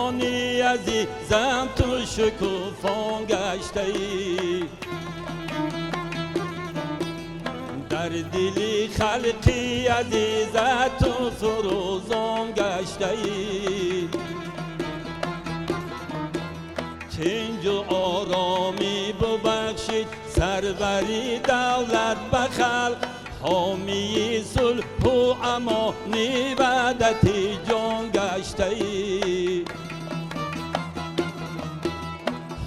کیستانی عزیزم تو شکوفان گشته ای، در دلی خلقی عزیزت تو فروزان گشته ای، چنج و آرامی ببخشید سروری دولت به خلق، حامی صلح و امانی وحدتی جان گشته ای،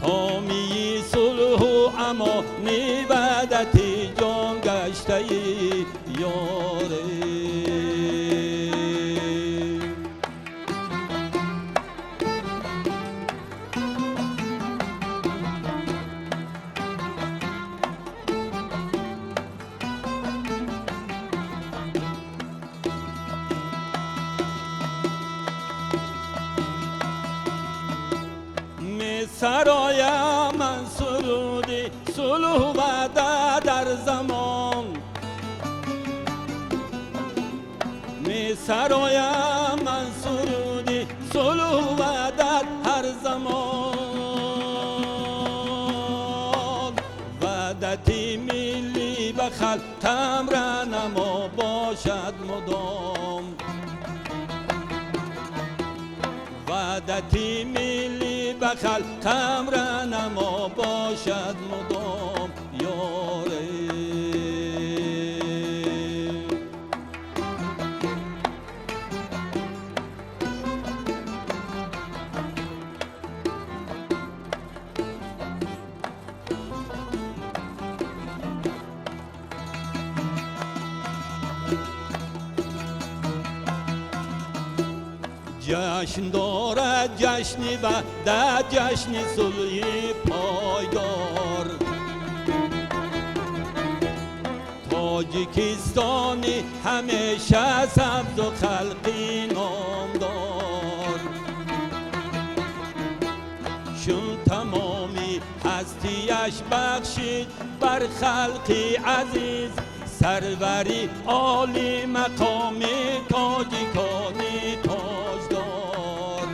حامی صلح و امانی وحدتی جان گشته ای یاره. سرایم من سرودی صلح و وحدت در زمان، می سرایم من سرودی صلح و وحدت هر زمان، وحدتی ملی به خلقم رهنما باشد مدام، وحدتی ملی به خلقم رهنما باشد مدام یاره. جشن دارد جشنی وحدت، جشن صلح پایدار، تاجیکستانی همیشه سبز و خلقی نامدار، چون تمامی هستیش بخشید بر خلقی عزیز، سروری عالی مقامی تاجیکانی تاجدار،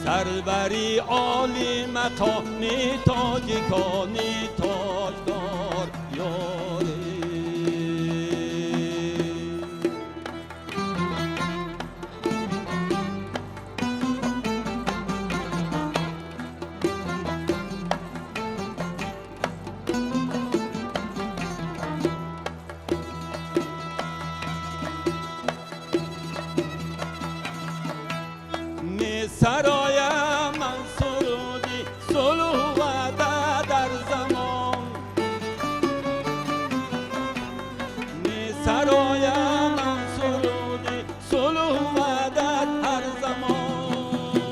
سروری عالی مقامی تاجیکانی تاجدار یاره. سرایم من سرودی صلح و وحدت در زمان، می سرایم من سرودی صلح و وحدت هر زمان،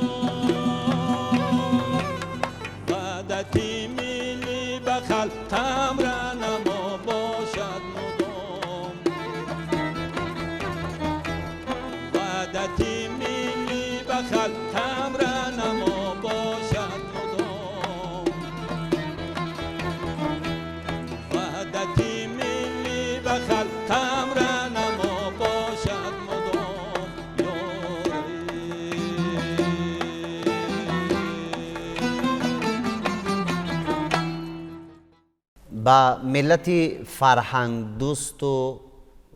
وحدتی ملی به خلقم رهنما باشد مدام، وحدتی ملی به خلقم رهنما باشد مدام، وحدتی ملی به خلقم رهنما باشد مدام یاره. با ملت فرهنگ دوست و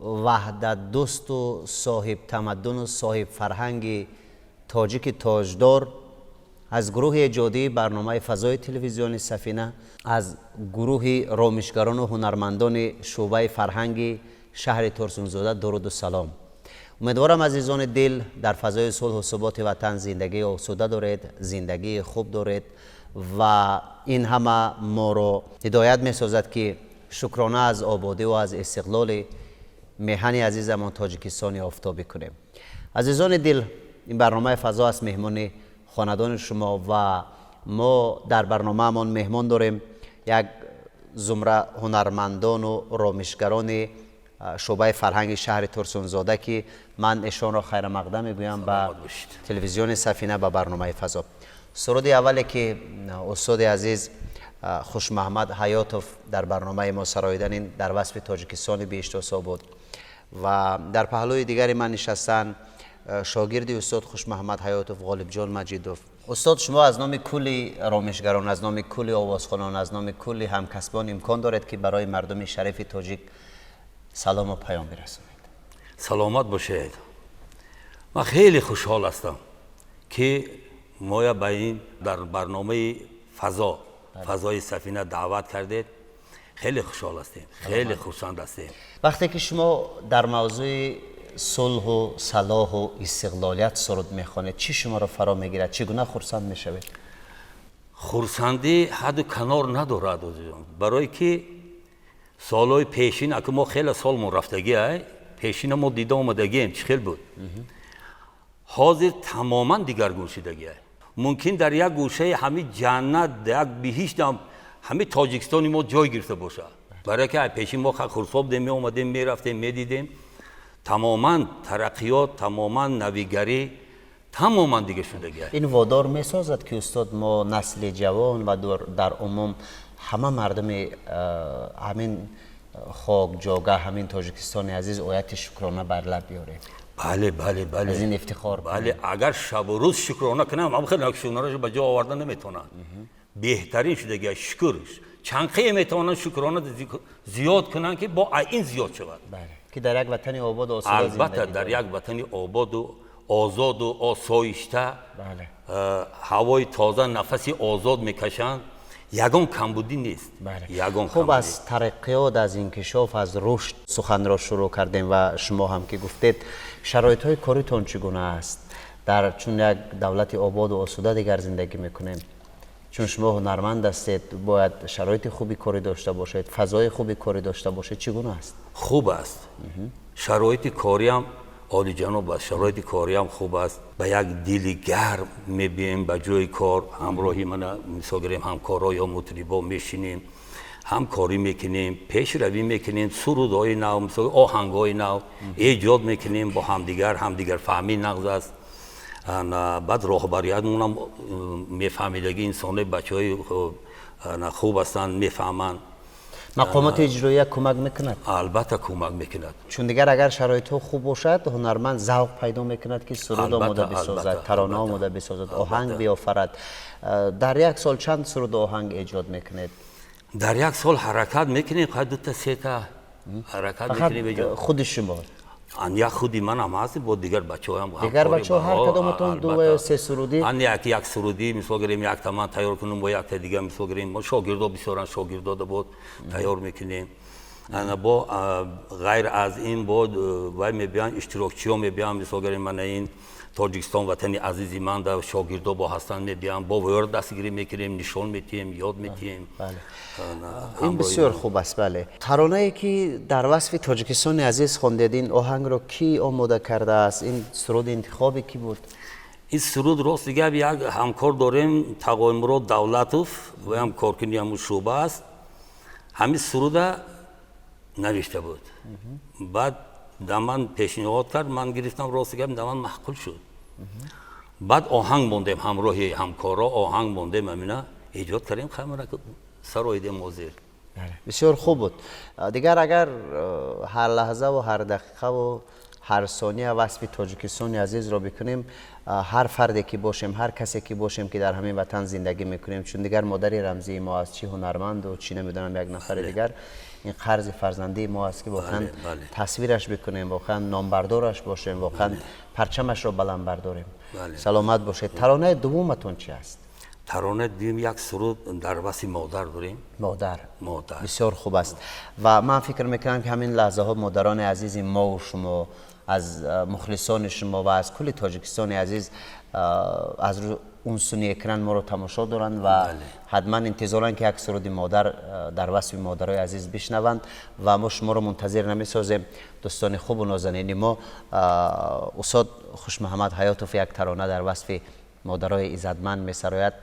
وحدت دوست و صاحب تمدن و صاحب فرهنگ تاجیک تاجدار، از گروه ایجادی برنامه فضای تلویزیونی سفینه، از گروه رامشگران و هنرمندان شعبه فرهنگی شهر ترسونزاده درود و سلام. امیدوارم عزیزان دل در فضای صلح و ثبات وطن زندگی آسوده دارید، زندگی خوب دارید و این همه ما رو هدایت می سازد که شکرانه از آبادی و از استقلال میهن عزیزمان تاجیکستان آفتابی کنیم. عزیزان دل، این برنامه فضا است مهمان خاندان شما و ما در برنامه من مهمان داریم یک زمره هنرمندان و رامشگران شعبه فرهنگ شهر ترسونزاده که من ایشان را خیر مقدم میگویم به تلویزیون سفینه به برنامه فضا. سرود اولی که استاد عزیز خوش محمد حیاتوف در برنامه ما سراییدن این در وصف تاجیکستان بیشتاسا بود و در پهلوی دیگری من نشستن شاگرد استاد خوش محمد حیاتوف، غالب جان مجیدوف. استاد شما از نام کلی رامشگران، از نام کلی آوازخوانان، از نام کلی همکسبان امکان دارد که برای مردم شریف تاجیک سلام و پیام برسونید. سلامت باشید. من خیلی خوشحال هستم که ما به این در برنامه فضای سفینه دعوت کردید. خیلی خوشحال هستیم، خیلی خرسند هستیم. وقتی که شما در موضوع صلح و صلاح و استقلالیت سرود میخوانید چی شما را فرا میگیرد؟ چگونه خرسند میشوید؟ خرسندی حد و کنار ندارد برای که سالهای پیشین اگه ما خیلی سالمون رفتگی پیشین ما دیده آمدگیم چی خیلی بود. حاضر تماما دیگرگون شدگی ممکن در یک گوشه همین جنت در یک بهشت همین تاجیکستانی ما جای گرفته باشه. برای که پیشین ما خرساب می آمدیم میرفتیم میدیدیم تماما ترقیات، تماما نویگری تماما دیگه شدگی. این وادار میسازد که استاد ما نسل جوان و در عموم همه مردم همین خاک جاگه همین تاجیکستان عزیز آیت شکرانه بر لب بیاره. بله بله بله. از این افتخار بله. اگر شب و روز شکرانه کنم هم خیلی شکرانه رو به جا آوردن نمیتونن. بهترین شدگی شکرش چنقه میتونن شکرانه زیاد کنن که با این زیاد شود. بله. که در یک وطن آباد و آسوده البته در یک وطن آباد و آزاد و آسایشته بله. هوای تازه نفسی آزاد میکشند یگان کمبودی نیست. بله. یگان خوب از ترقیات، از انکشاف، از رشد سخن را شروع کردیم و شما هم که گفتید شرایط های کاریتون چگونه است؟ در چون یک دولت آباد و آسوده دیگر زندگی میکنیم، چون شما هنرمند هستید باید شرایط خوبی کاری داشته باشید، فضای خوبی کاری داشته باشید. چگونه است؟ خوب است. شرایط کاری هم عالی جناب است. شرایط کاری هم خوب است. به یک دل گرم میبینیم به جای کار همراهی من مثال گیریم همکارا یا مطربا میشینیم همکاری میکنیم، پیش روی میکنیم، سرودهای نو مثلا آهنگهای نو ایجاد میکنیم با همدیگر فهمی نغز است. بعد راهبریتمون هم میفهمیدگی انسان بچهای خوب هستند میفهمند. مقامات اجرایی کمک میکند؟ البته کمک میکند. چون دیگر اگر شرایط خوب باشد هنرمند ذوق پیدا میکند که سرود آماده بسازد، ترانه آماده بسازد، آهنگ بیافرد. در یک سال چند سرود آهنگ ایجاد میکنید؟ در یک سال حرکت میکنیم خواهد 2 تا 3 تا حرکت میکنیم. خود شما؟ یک خودی من هم هست با دیگر بچه هم دیگر بچه ها هر کدامتون 2 یا 3 سرودی؟ یک سرودی مثال گیریم یک تا من تیار کنیم با یک تا دیگه مثال گیریم ما شاگردا بسیارن شاگردا بود تیار میکنیم. با غیر از این بود وای میبیان اشتراکچی ها میبیان مثال گیریم من این تاجیکستان وطنی عزیزی من در شاگردا با هستن میبیان با ویار دستگیری میکنیم نشان میتیم یاد میتیم. بله. این بسیار خوب است. بله. ترانه ای که در وصف تاجیکستان عزیز خواندید آهنگ رو کی آماده کرده است؟ این سرود انتخابی کی بود؟ این سرود راست دیگه یک همکار داریم تقای مراد دولتوف و همکارکنی همون شعبه است. همین سرود نوشته بود. بعد من پیشنهاد کرد من گرفتم راست دیگه من محقول شد. بعد آهنگ موندیم همراهی همکارا آهنگ موندیم همینه ایجاد کردیم خیلی سرایده موزیر. بسیار خوب بود. دیگر اگر هر لحظه و هر دقیقه و هر ثانیه وصف تاجیکستان عزیز را بکنیم هر فردی که باشیم هر کسی که باشیم که در همین وطن زندگی میکنیم چون دیگر مادری رمزی ما از چی هنرمند و چی نمیدونم یک نفر دیگر این قرض فرزندی ما است که واقعا تصویرش بکنیم واقعا نامبردارش باشیم واقعا پرچمش را بلند برداریم. سلامت باشید. ترانه دومتون چی است؟ ترانه دوم یک سرود در وصف مادر داریم. مادر بسیار خوب است و من فکر میکنم که همین لحظه ها مادران عزیز ما و شما از مخلصان شما و از کل تاجیکستان عزیز از اون سونی اکران ما رو تماشا دارن و حتما انتظارن که یک سرود مادر در وصف مادرای عزیز بشنوند و ما شما رو منتظر نمیسازیم. دوستان خوب و نازنین ما استاد خوش محمد حیاتوف یک ترانه در وصف مادرای عزتمند میسراید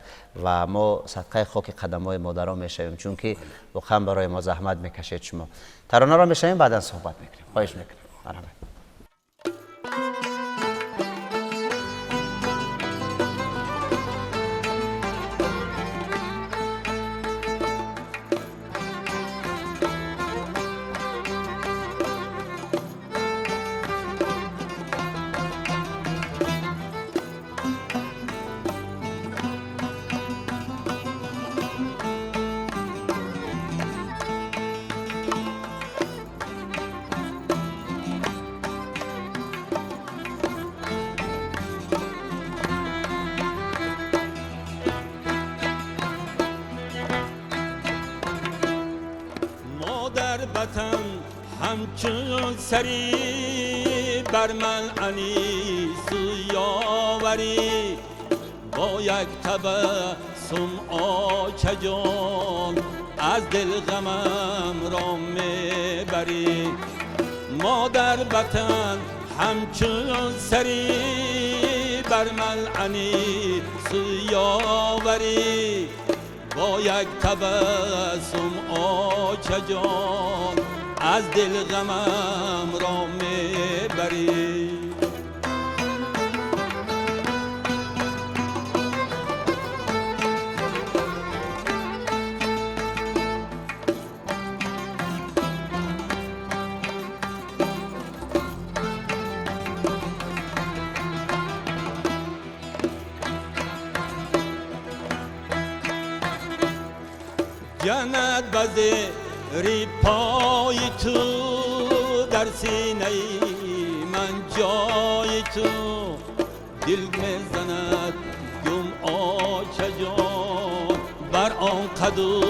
و ما صدقه خاک قدمای مادرها میشویم چون که واقعا برای ما زحمت میکشید شما. ترانه را میشنویم بعدا صحبت میکنیم. خواهش میکنم. مرحبا. همچون سری بر من انیس یاوری با یک تبسم آچه جان از دل غمم را میبری مادر وطن همچون سری بر من انیس یاوری با یک تبسم آچه جان از دل غمم را میبری جنت بزری پای تو در سینه من جای تو دل میزند گم آچه جان بر آن قد و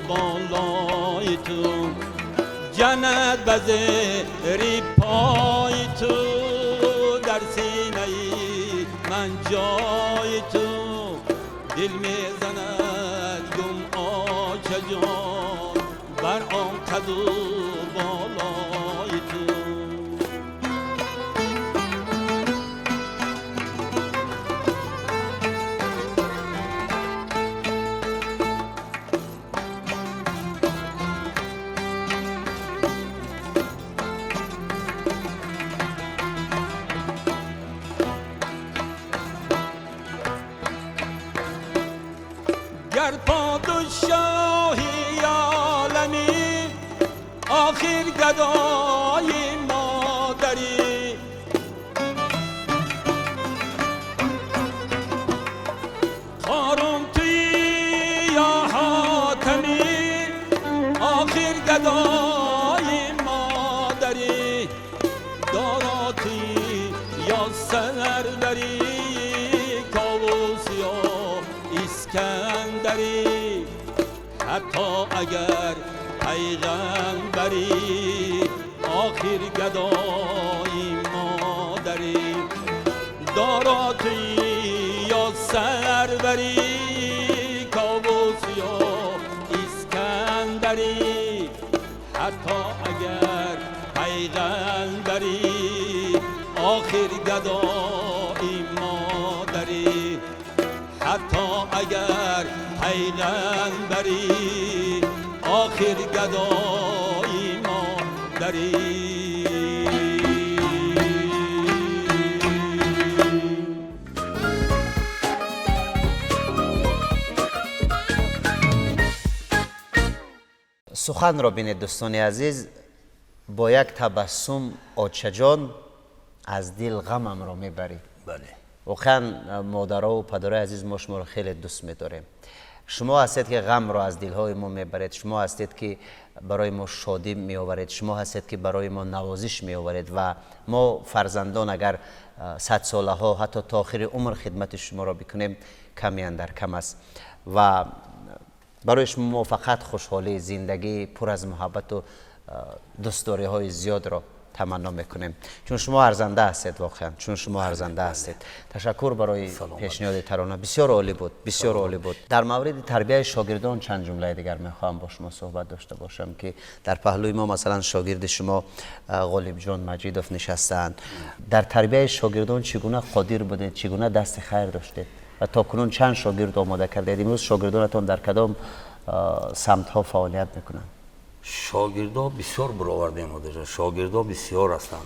بالای تو جنت بزری پای تو در سینه من جای تو دل میزند گم آچه جان بر آن قد و بالای تو گر پادشاهی عالمی آخر گدای مادری خارم توی یا حاتمی آخر گدای مادری دارا توی یا سروری کاووس یا اسکندری حتی اگر پیغمبری آخر گدای مادری داراتی یا سروری کاووس یا اسکندری حتی اگر پیغمبری آخر گدای مادری حتی اگر پیغمبری آخر گدای مادری سخن را بینید دوستان عزیز با یک تبسم آچه جان از دل غمم را میبری. بله واقعا مادرها و پدرهای عزیز ما شما را خیلی دوست می‌داریم. شما هستید که غم را از دلهای ما میبرید، شما هستید که برای ما شادی میآورید، شما هستید که برای ما نوازش میآورید و ما فرزندان اگر 100 ساله ها حتی تا آخر عمر خدمت شما را بکنیم کمی اندر کم است و برای شما فقط خوشحالی زندگی پر از محبت و دوستداری های زیاد را تمنا میکنیم چون شما ارزنده هستید. واقعا چون شما ارزنده هستید. تشکر برای پیشنهاد ترانه، بسیار عالی بود، بسیار عالی بود. در مورد تربیت شاگردان چند جمله دیگر میخوام با شما صحبت داشته باشم که در پهلوی ما مثلا شاگرد شما غالب جان مجیدوف نشستند. در تربیت شاگردان چگونه قادر بودید، چگونه دست خیر داشتید و تا کنون چند شاگرد آماده کردید؟ امروز شاگردانتون در کدام سمت ها فعالیت میکنند؟ شاگردا بسیار برآورده مادر، شاگردا بسیار هستند.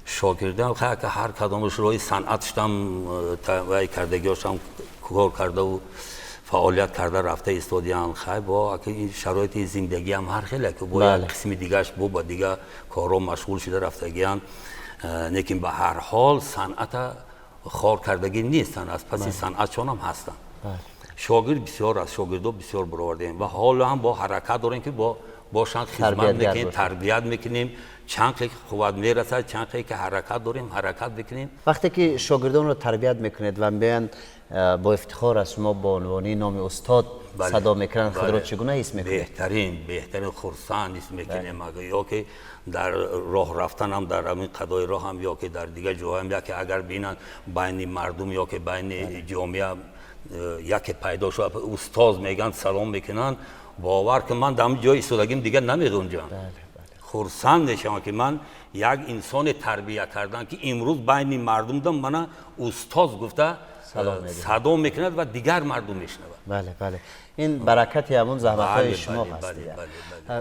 شاگردا که هر کدامش روی صنعتش هم وای کردگیاش هم کار کرده و فعالیت کرده رفته استادیان خیلی با که این شرایط زندگی هم هر خیلی که با یک قسم دیگهش با دیگه کارا مشغول شده رفتگیان، لیکن به هر حال صنعت خار کردگی نیستن، از پس صنعتشون هم هستن. شاگرد بسیار است، شاگردا بسیار برآورده و حالا هم با حرکت دارن که باشن خدمت میکنیم، تربیت میکنیم، چند که قوت میرسد، چند که حرکت داریم حرکت بکنیم. وقتی که شاگردان رو تربیت میکنید و میان با افتخار از شما با عنوان نام استاد صدا میکنن خود را چگونه حس میکنید؟ بهترین خرسند حس میکنیم یا که در راه رفتن هم در همین قضای راه هم یا که در دیگه جاها هم یا که اگر بینن بین مردم یا که بین جامعه یکی پیدا شد استاد میگن سلام میکنن باور که من در جای ایستادگیم دیگه نمیدونم خرسند نشم که من یک انسان تربیت کردن که امروز بین مردم دم من استاد گفته صدا میکند و دیگر مردم میشنود. بله بله این برکت همون زحمت‌های شما هست.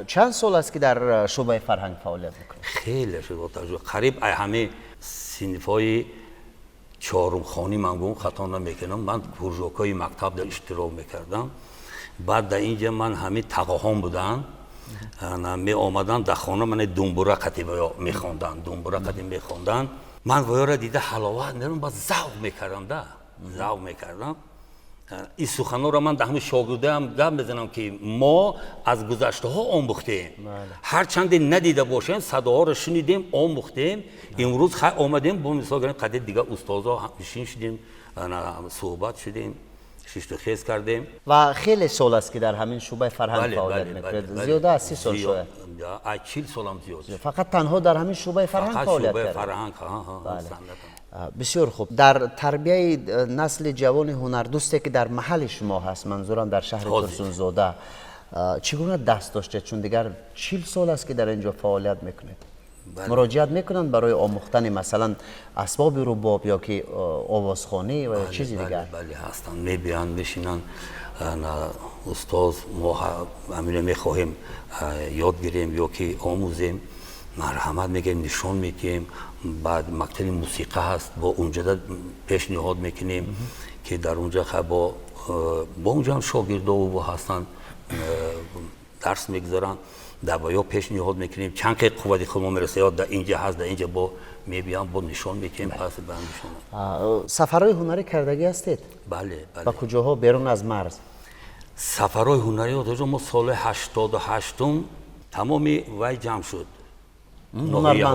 چند سال است که در شعبه فرهنگ فعالیت میکنید؟ خیلی شد قریب همه صنف‌های چهارم خانی من گم خطا نمیکنم من پروژه‌های مکتب در اشتراک میکردم بعد در اینجا من همه تقاهم بودن می آمدن در خانه من دنبوره قطعه میخوندن من ویاره دیده حلاوت میرم باز ذوق میکردم این سخنان را من در همه شاگرده هم گپ بزنم که ما از گذشته ها آموختیم هرچند ندیده باشیم صداها را شنیدیم آموختیم امروز آمدیم با مثال قدر دیگه استادا همشین شدیم صحبت شدیم شیشت خیز کردیم و خیلی سال است که در همین شعبه فرهنگ فعالیت میکنید. زیاده از 30 سال شده؟ 40 سالم زیاد شد. فقط تنها در همین شعبه فرهنگ فعالیت کردید؟ فقط شعبه فرهنگ بسیار خوب. در تربیه نسل جوان هنردوستی که در محل شما هست منظورم در شهر ترسون زاده چگونه دست داشته چون دیگر 40 سال است که در اینجا فعالیت میکنید؟ مراجعت میکنن برای آموختن مثلا اسباب رباب یا که آوازخوانی و چیزی دیگر؟ بله هستن میبینن میشینن استاد ما همین میخواهیم یاد گیریم یا که آموزیم مرحمت میگیم نشان میدیم بعد مکتب موسیقی هست با اونجا پیشنهاد میکنیم که در اونجا با اونجا هم شاگردا و هستن درس میگذارن در بایا پیشنهاد میکنیم چند که قوت خودمون میرسه یا در اینجا هست در اینجا با میبینم با نشان میکنیم پس بندشون. سفرهای هنری کردگی هستید؟ بله و کجاها بیرون از مرز؟ سفرهای هنری ما سال 88 تمامی وای جمع شد ناحیه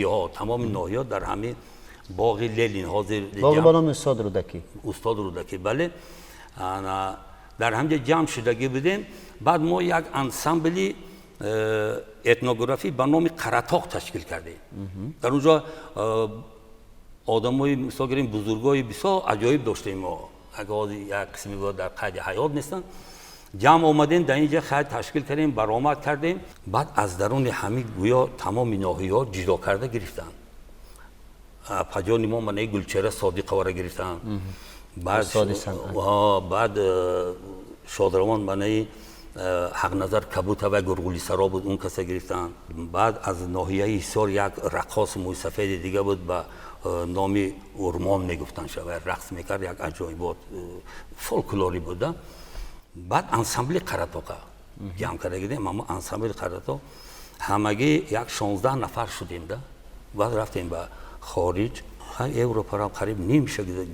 ها تمام ناحیه ها در همین باغ لیلین حاضر باغ با نام استاد رودکی بله در همجا جمع شدگی بودیم بعد ما یک انسامبلی اتنوگرافی به نام قراتاق تشکیل کردیم در اونجا آدمای مثال گیریم بزرگای بسیار عجایب داشتیم ما اگه یک قسمی بود در قید حیات نیستن جمع آمدیم در اینجا خیلی تشکیل کردیم برآمد کردیم بعد از درون همین گویا تمام ناحیه‌ها جدا کرده گرفتن پجان ما من گلچهره صادق واره گرفتن بعد شادروان من حق نظر کبوت و گرگولی سرا بود اون کسا گرفتن بعد از ناحیه ایسار یک رقاص موی سفید دیگه بود با نامی ارمان میگفتن شده رقص میکرد یک عجایبات فولکلوری بوده بعد انسامبل قراتاق جمع کرده گیدیم اما انسامبل قراتاق همگی یک 16 نفر شدیم ده بعد رفتیم به خارج اروپا را قریب نیم شده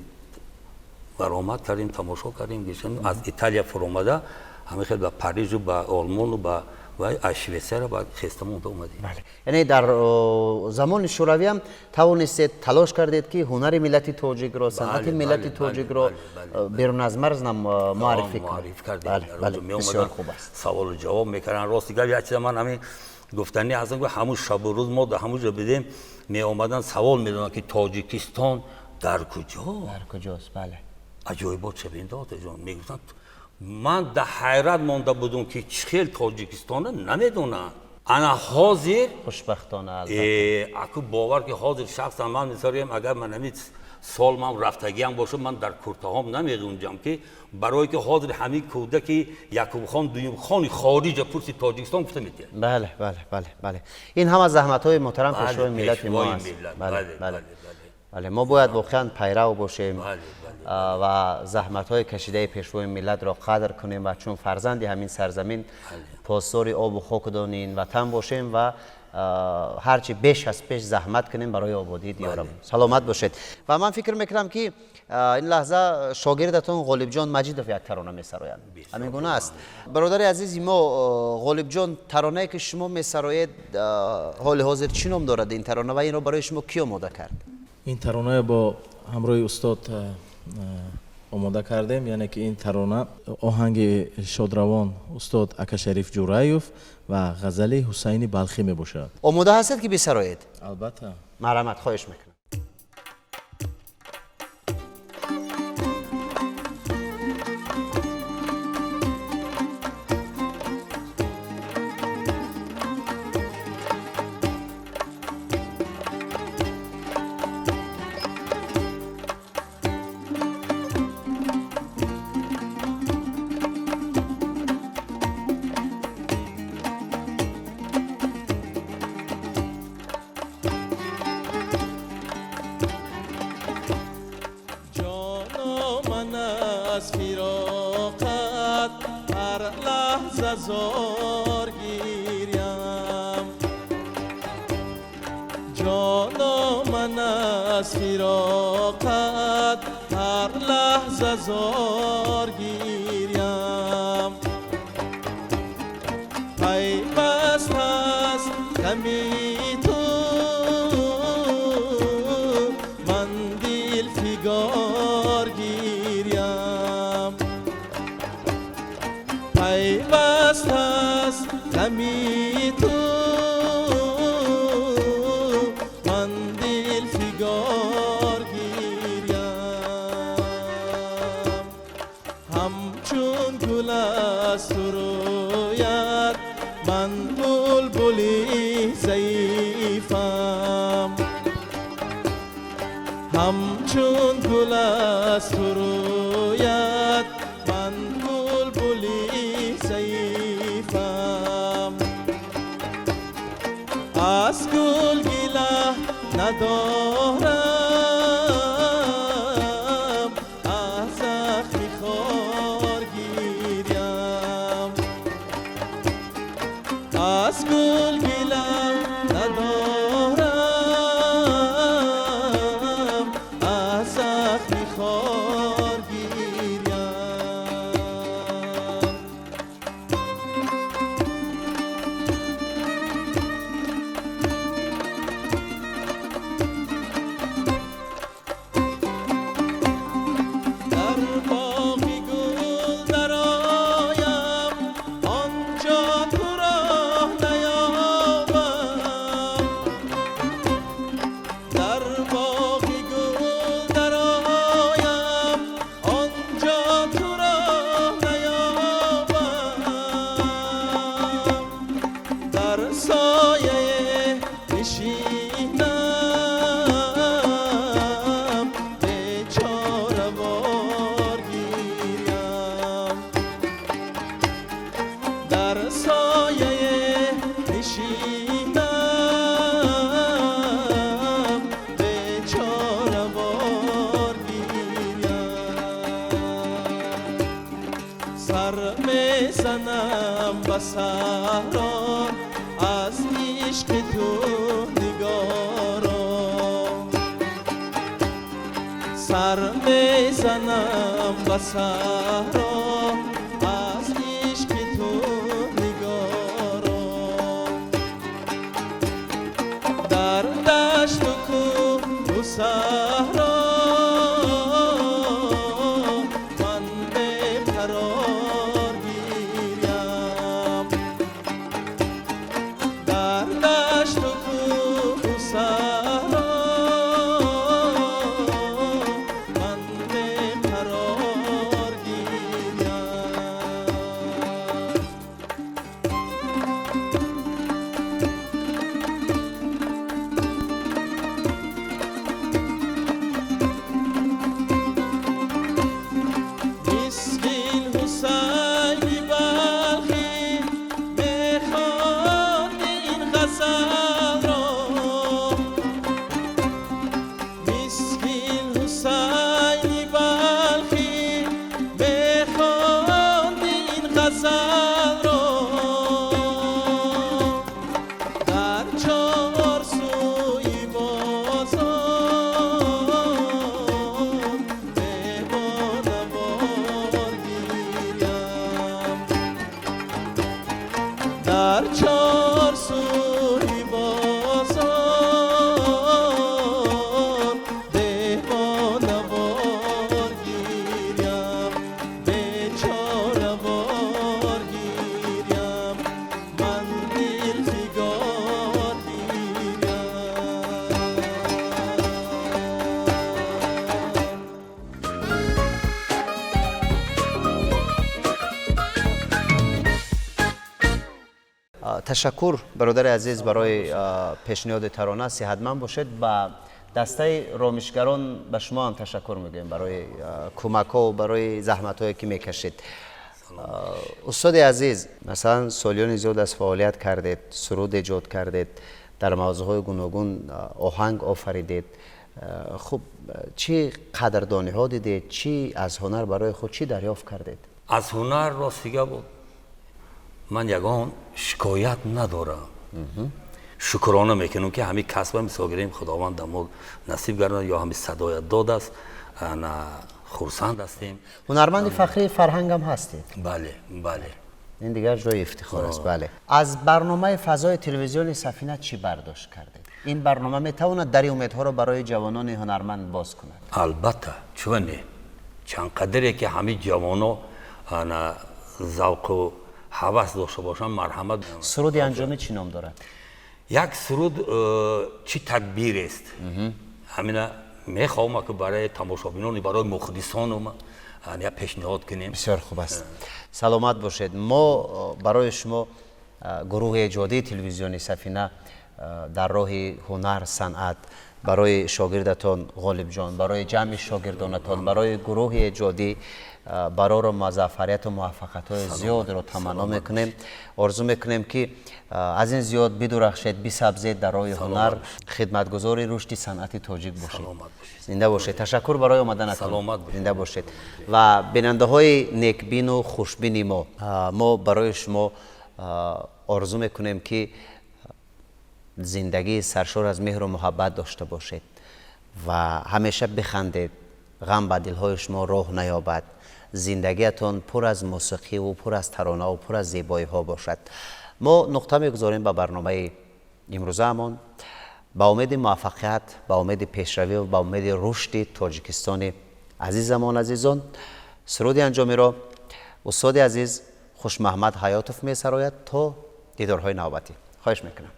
برآمد کردیم تماشا کردیم از ایتالیا فرامده همه خیلی به پاریس و به آلمان و به اشویتسر و به خستمون اومدیم. بله. یعنی در زمان شوروی هم توانستید تلاش کردید که هنر ملت تاجیک را صنعت ملت تاجیک را بیرون از مرز معرفی کردیم. بله بسیار خوب است. سوال و جواب میکردن راست دیگر یک چیز من همین گفتنی از اون همون شب و روز ما در همون جا بدیم می آمدن سوال میدادن که تاجیکستان در کجاست؟ بله. عجایبات چه بینداد جان میگفتن من در حیرت مانده بودم که چخیل تاجیکستانه نمیدونن انا حاضر خوشبختانه البته اکو باور که حاضر شخصا من میذاریم اگر من همین سال من رفتگی هم باشم من در کرتهام نمیگونجم که برای که حاضر همین کودکی یعقوب خان دویم خان خارج پرسی تاجیکستان گفته میده. بله بله بله بله این هم از زحمت‌های محترم پیشوای ملت ما است. بله ما باید واقعا پیرو باشیم و زحمت‌های کشیده پیشوای ملت را قدر کنیم و چون فرزند همین سرزمین پاسدار آب و خاک دانین وطن باشیم و هرچی بیش از پیش زحمت کنیم برای آبادی دیارمون. سلامت باشید. و من فکر میکنم که این لحظه شاگردتون غالب جان مجیدوف یک ترانه میسرایند. همین گونه است. برادر عزیز ما غالب جان ترانه‌ای که شما میسراید حال حاضر چی نام دارد این ترانه و این را برای شما کی آماده کرد؟ این ترانه با همراه استاد омода кардем, яъне ки ин тарона оҳанги шодравон устод Акашариф Ҷураев ва ғазали Ҳусайни Балхӣ мебошад. آماده هستید که بسرایید؟ албатта. مرحمت خواهش میکنم. از فراقت هر لحظه زار گیریم جانا من از فراقت هر لحظه زار گیریم پیوست هست کمی تو من دل فگار گیریم پیوست هست کمی تو من دل فگار گیریم همچون گل است رویت من بلبلی ضعیفم همچون گل است رویت من بلبلی ضعیفم از گل گله ندارم از زخم خار گیریم از گل گله ندارم از زخم خار گیریم در باغی گل درآیم آنجا تو را نیابم در باغی گل درآیم آنجا تو را نیابم در سایه نشینم بیچاره وار گیریم در سایه نشینم بیچاره وار گیریم سر میزنم به صحرا از عشق تو نگارا سر میزنم به صحرا از عشق تو نگارا در دشت و کوه و صحرا من بی‌قرار گیریم در دشت و کوه و صحرا من بی‌قرار گیریم تشکر برادر عزیز برای پیشنهاد ترانه. صحتمند باشید. و دسته رامشگران به شما هم تشکر میگیم برای کمک ها و برای زحمت هایی که میکشید. استاد عزیز، مثلا سالیان زیاد از فعالیت کردید، سرود ایجاد کردید، در موضوعهای گوناگون آهنگ آفریدید. خب چی قدردانی ها دیدید؟ چی از هنر برای خود چی دریافت کردید؟ از هنر راستیگه بود من یگان شکایت ندارم. شکرانه میکنم که همین کسب میساگریم خداوند دمو نصیب گردن یا همین صدایت داد است. خرسند هستیم. هنرمند فخری فرهنگ هم هستید؟ بله بله. این دیگر جای افتخار است. بله. از برنامه فضای تلویزیونی سفینه چی برداشت کردید؟ این برنامه میتواند در امیدها را برای جوانان هنرمند باز کند؟ البته چون نه، چند قدری که همه جوانا ذوق و هوس داشته باشن مرحمت. سرود انجامی چی نام دارد؟ یک سرود چی تدبیر است. همین میخوام که برای تماشابینان برای مخلصان پیشنهاد کنیم. بسیار خوب است. سلامت باشید. ما برای شما گروه ایجادی تلویزیونی سفینه در راه هنر صنعت برای شاگردتان غالب جان، برای جمع شاگردانتان، برای گروه ایجادی برای موفقیت و موفقیت های زیاد را تمنا میکنیم. آرزو میکنیم که از این زیاد بدرخشید، بسبزید در راه هنر، خدمتگزار رشد صنعت تاجیک باشید. زنده باشید. تشکر برای آمدنتان. زنده باشید. و بیننده های نیکبین و خوشبین ما برای شما آرزو میکنیم که زندگی سرشار از مهر و محبت داشته باشید و همیشه بخندید، غم به دلهای شما راه نیابد، زندگیتان پر از موسیقی و پر از ترانه و پر از زیبایی ها باشد. ما نقطه میگذاریم به برنامه امروزه همان. با امید موفقیت، با امید پیشروی و با امید رشد تاجیکستان عزیزمان عزیزان، سرود انجامی را استاد عزیز خوش محمد حیاتوف می سراید تا دیدارهای نوبتی. خواهش میکنم.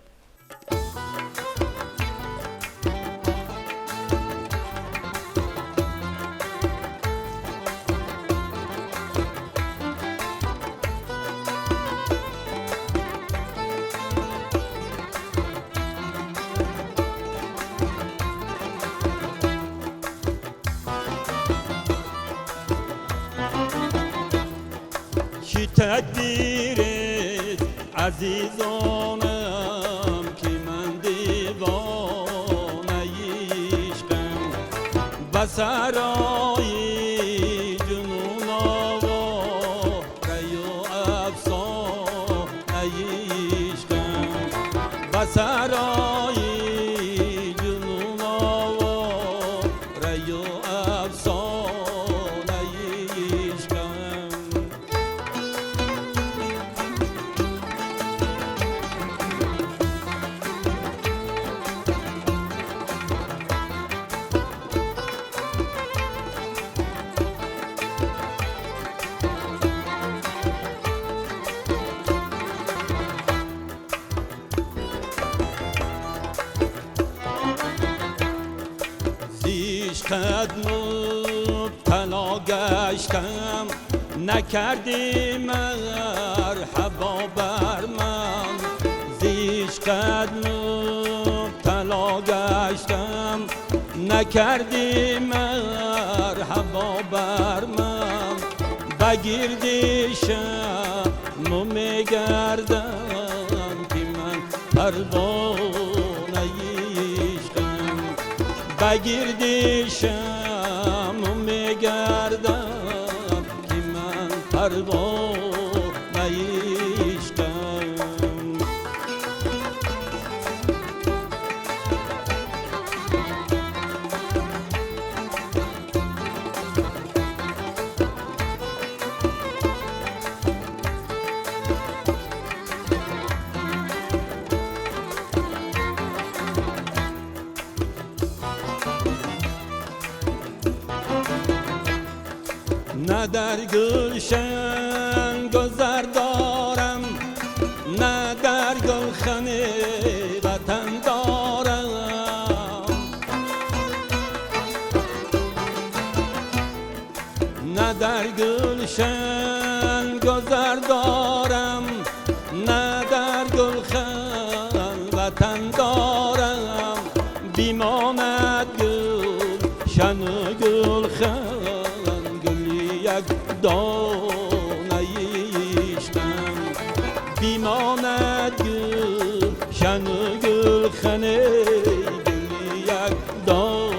تدبیر عزیزانم که من دیوانه عشقم به سرای جنون آواره و افسانه عشقم به سرای جنون آواره و افسانه عشقم. عشقت مبتلا گشتم نکردی مرحبا بر من، عشقت مبتلا گشتم نکردی مرحبا بر من، بگردیشم میگردم که من پروانه عشقم، بگردیشم میگردم که من پروانه عشقم. نه در گلشن گذر دارم، نه در گلخن وطن دارم، نه در گلشن گذر دارم، نه در گلخن وطن دارم بیماند گل شن گل خن گلی یک دانه عشقم بیماند گل شن گل خنه گلی یک دانه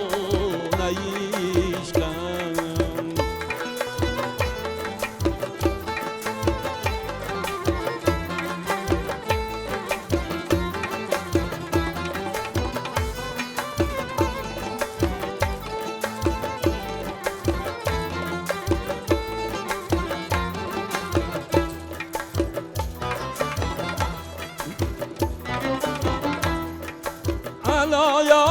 عشقم الایا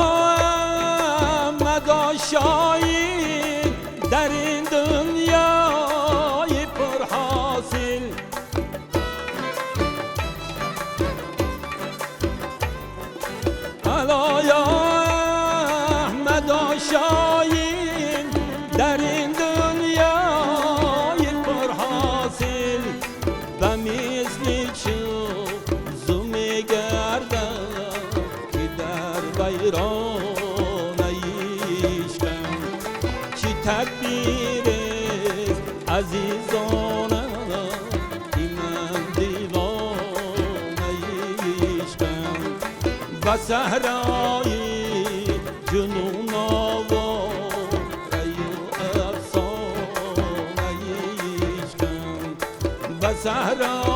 مداشایی در این دنیای پرحاصل الایا مداشایی در این دنیای پرحاصل و مثل چو زوم گردم بیران عشقم چی تکبیر عزیزانم که من دیوانه عشقم و صحرای جنون آواره افسانه عشقم و صحرای